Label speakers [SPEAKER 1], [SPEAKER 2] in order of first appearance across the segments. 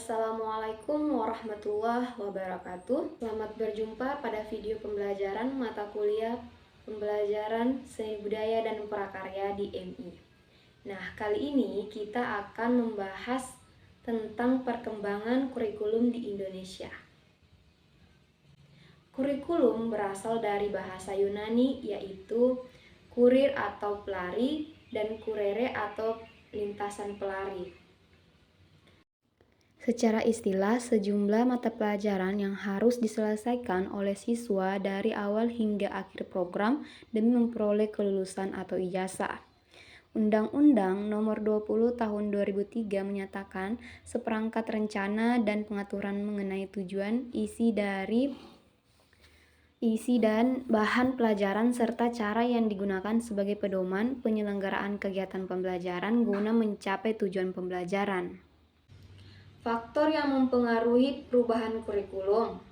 [SPEAKER 1] Assalamualaikum warahmatullahi wabarakatuh. Selamat berjumpa pada video pembelajaran mata kuliah pembelajaran seni budaya dan prakarya di MI. Nah, kali ini kita akan membahas tentang perkembangan kurikulum di Indonesia. Kurikulum berasal dari bahasa Yunani yaitu kurir atau pelari dan kurere atau lintasan pelari. Secara istilah, sejumlah mata pelajaran yang harus diselesaikan oleh siswa dari awal hingga akhir program demi memperoleh kelulusan atau ijazah. Undang-Undang Nomor 20 Tahun 2003 menyatakan seperangkat rencana dan pengaturan mengenai tujuan, isi dan bahan pelajaran serta cara yang digunakan sebagai pedoman penyelenggaraan kegiatan pembelajaran guna mencapai tujuan pembelajaran. Faktor yang mempengaruhi perubahan kurikulum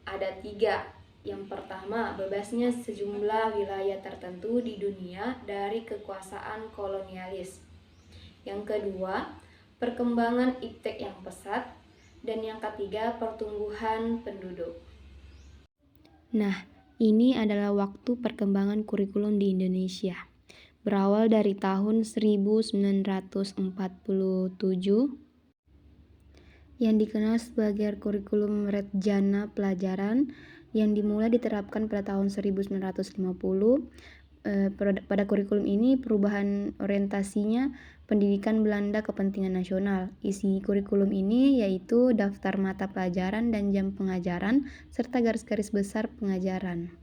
[SPEAKER 1] ada 3. Yang pertama, bebasnya sejumlah wilayah tertentu di dunia dari kekuasaan kolonialis. Yang kedua, perkembangan iptek yang pesat. Dan yang ketiga, pertumbuhan penduduk. Nah, ini adalah waktu perkembangan kurikulum di Indonesia. Berawal dari tahun 1947 yang dikenal sebagai kurikulum Redjana Pelajaran yang dimulai diterapkan pada tahun 1950. Pada kurikulum ini perubahan orientasinya pendidikan Belanda kepentingan nasional. Isi kurikulum ini yaitu daftar mata pelajaran dan jam pengajaran serta garis-garis besar pengajaran.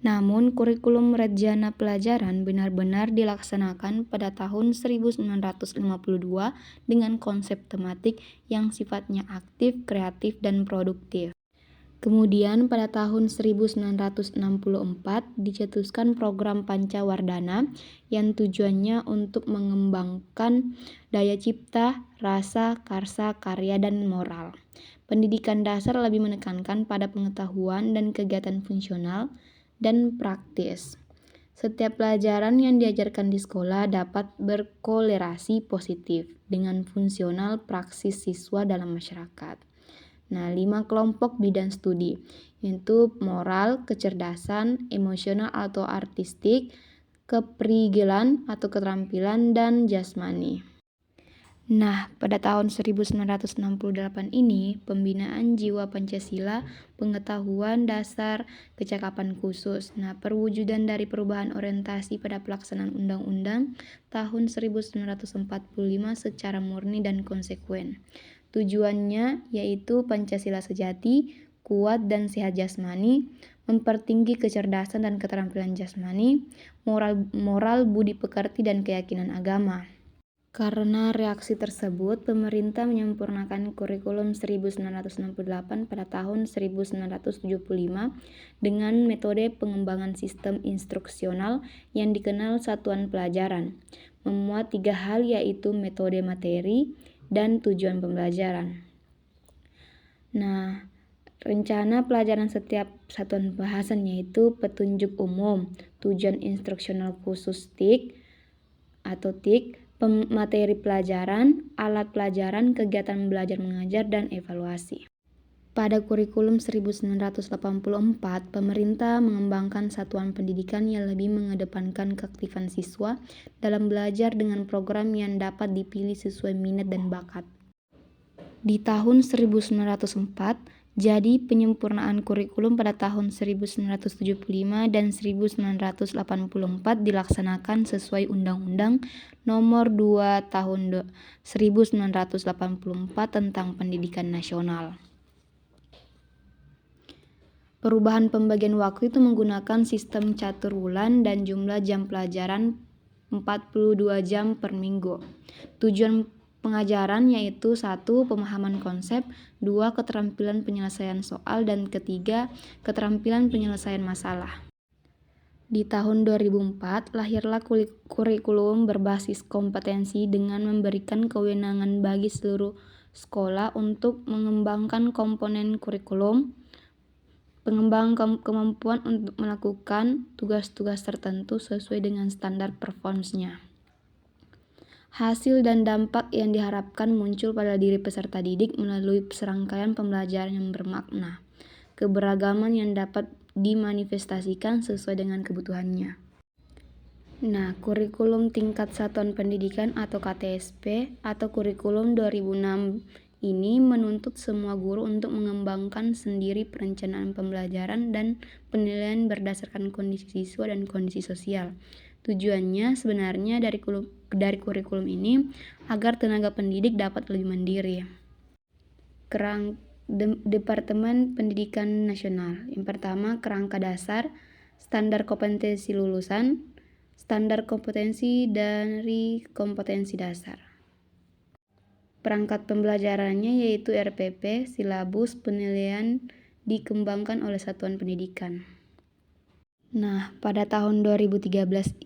[SPEAKER 1] Namun, kurikulum Redjana Pelajaran benar-benar dilaksanakan pada tahun 1952 dengan konsep tematik yang sifatnya aktif, kreatif, dan produktif. Kemudian pada tahun 1964 dicetuskan program Pancawardhana yang tujuannya untuk mengembangkan daya cipta, rasa, karsa, karya, dan moral. Pendidikan dasar lebih menekankan pada pengetahuan dan kegiatan fungsional dan praktis. Setiap pelajaran yang diajarkan di sekolah dapat berkolerasi positif dengan fungsional praksis siswa dalam masyarakat. Nah, 5 kelompok bidang studi, yaitu moral, kecerdasan, emosional atau artistik, keprigelan atau keterampilan, dan jasmani. Nah, pada tahun 1968 ini, pembinaan jiwa Pancasila, pengetahuan dasar, kecakapan khusus. Nah, perwujudan dari perubahan orientasi pada pelaksanaan Undang-Undang tahun 1945 secara murni dan konsekuen. Tujuannya yaitu Pancasila sejati, kuat dan sehat jasmani, mempertinggi kecerdasan dan keterampilan jasmani, moral budi pekerti dan keyakinan agama. Karena reaksi tersebut, pemerintah menyempurnakan kurikulum 1968 pada tahun 1975 dengan metode pengembangan sistem instruksional yang dikenal satuan pelajaran, memuat 3 hal yaitu metode materi dan tujuan pembelajaran. Nah, rencana pelajaran setiap satuan bahasan yaitu petunjuk umum, tujuan instruksional khusus TIK, materi pelajaran, alat pelajaran, kegiatan belajar mengajar, dan evaluasi. Pada kurikulum 1984, pemerintah mengembangkan satuan pendidikan yang lebih mengedepankan keaktifan siswa dalam belajar dengan program yang dapat dipilih sesuai minat dan bakat. Di tahun 1904, jadi penyempurnaan kurikulum pada tahun 1975 dan 1984 dilaksanakan sesuai Undang-Undang Nomor 2 Tahun 1984 tentang Pendidikan Nasional. Perubahan pembagian waktu itu menggunakan sistem catur bulan dan jumlah jam pelajaran 42 jam per minggu. Tujuan pengajaran yaitu 1. Pemahaman konsep, 2. Keterampilan penyelesaian soal, dan 3. Keterampilan penyelesaian masalah. Di tahun 2004, lahirlah kurikulum berbasis kompetensi dengan memberikan kewenangan bagi seluruh sekolah untuk mengembangkan komponen kurikulum, pengembangan kemampuan untuk melakukan tugas-tugas tertentu sesuai dengan standar performance-nya. Hasil dan dampak yang diharapkan muncul pada diri peserta didik melalui serangkaian pembelajaran yang bermakna, keberagaman yang dapat dimanifestasikan sesuai dengan kebutuhannya. Nah, kurikulum tingkat satuan pendidikan atau KTSP atau kurikulum 2006 ini menuntut semua guru untuk mengembangkan sendiri perencanaan pembelajaran dan penilaian berdasarkan kondisi siswa dan kondisi sosial. Tujuannya sebenarnya dari kurikulum ini agar tenaga pendidik dapat lebih mandiri. Departemen Pendidikan Nasional. Yang pertama, kerangka dasar, standar kompetensi lulusan, standar kompetensi dari kompetensi dasar. Perangkat pembelajarannya yaitu RPP, silabus, penilaian dikembangkan oleh satuan pendidikan. Nah, pada tahun 2013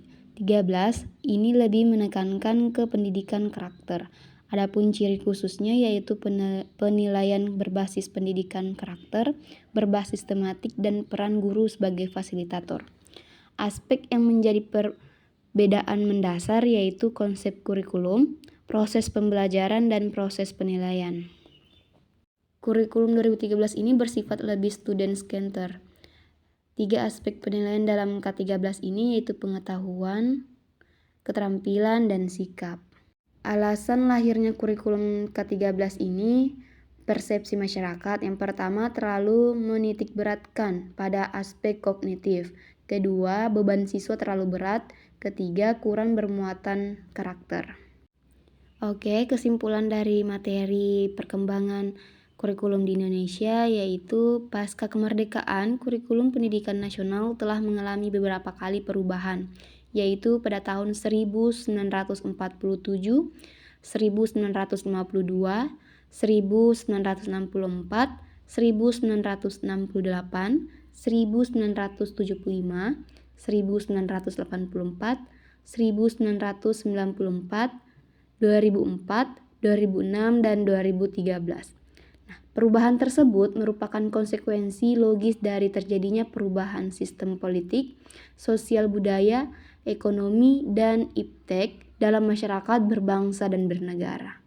[SPEAKER 1] ini lebih menekankan ke pendidikan karakter. Adapun ciri khususnya yaitu penilaian berbasis pendidikan karakter, berbasis tematik, dan peran guru sebagai fasilitator. Aspek yang menjadi perbedaan mendasar yaitu konsep kurikulum, proses pembelajaran, dan proses penilaian. Kurikulum 2013 ini bersifat lebih student-centered. 3 aspek penilaian dalam K13 ini yaitu pengetahuan, keterampilan, dan sikap. Alasan lahirnya kurikulum K13 ini persepsi masyarakat. Yang pertama, terlalu menitik beratkan pada aspek kognitif. Kedua, beban siswa terlalu berat. Ketiga, kurang bermuatan karakter. Oke, kesimpulan dari materi perkembangan kurikulum di Indonesia yaitu pasca kemerdekaan, kurikulum pendidikan nasional telah mengalami beberapa kali perubahan, yaitu pada tahun 1947, 1952, 1964, 1965, 1975, 1975, 1984, 1994, 2004, 2006, dan 2013. Perubahan tersebut merupakan konsekuensi logis dari terjadinya perubahan sistem politik, sosial budaya, ekonomi, dan iptek dalam masyarakat berbangsa dan bernegara.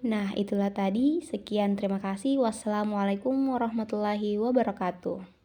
[SPEAKER 1] Nah, itulah tadi. Sekian, terima kasih. Wassalamualaikum warahmatullahi wabarakatuh.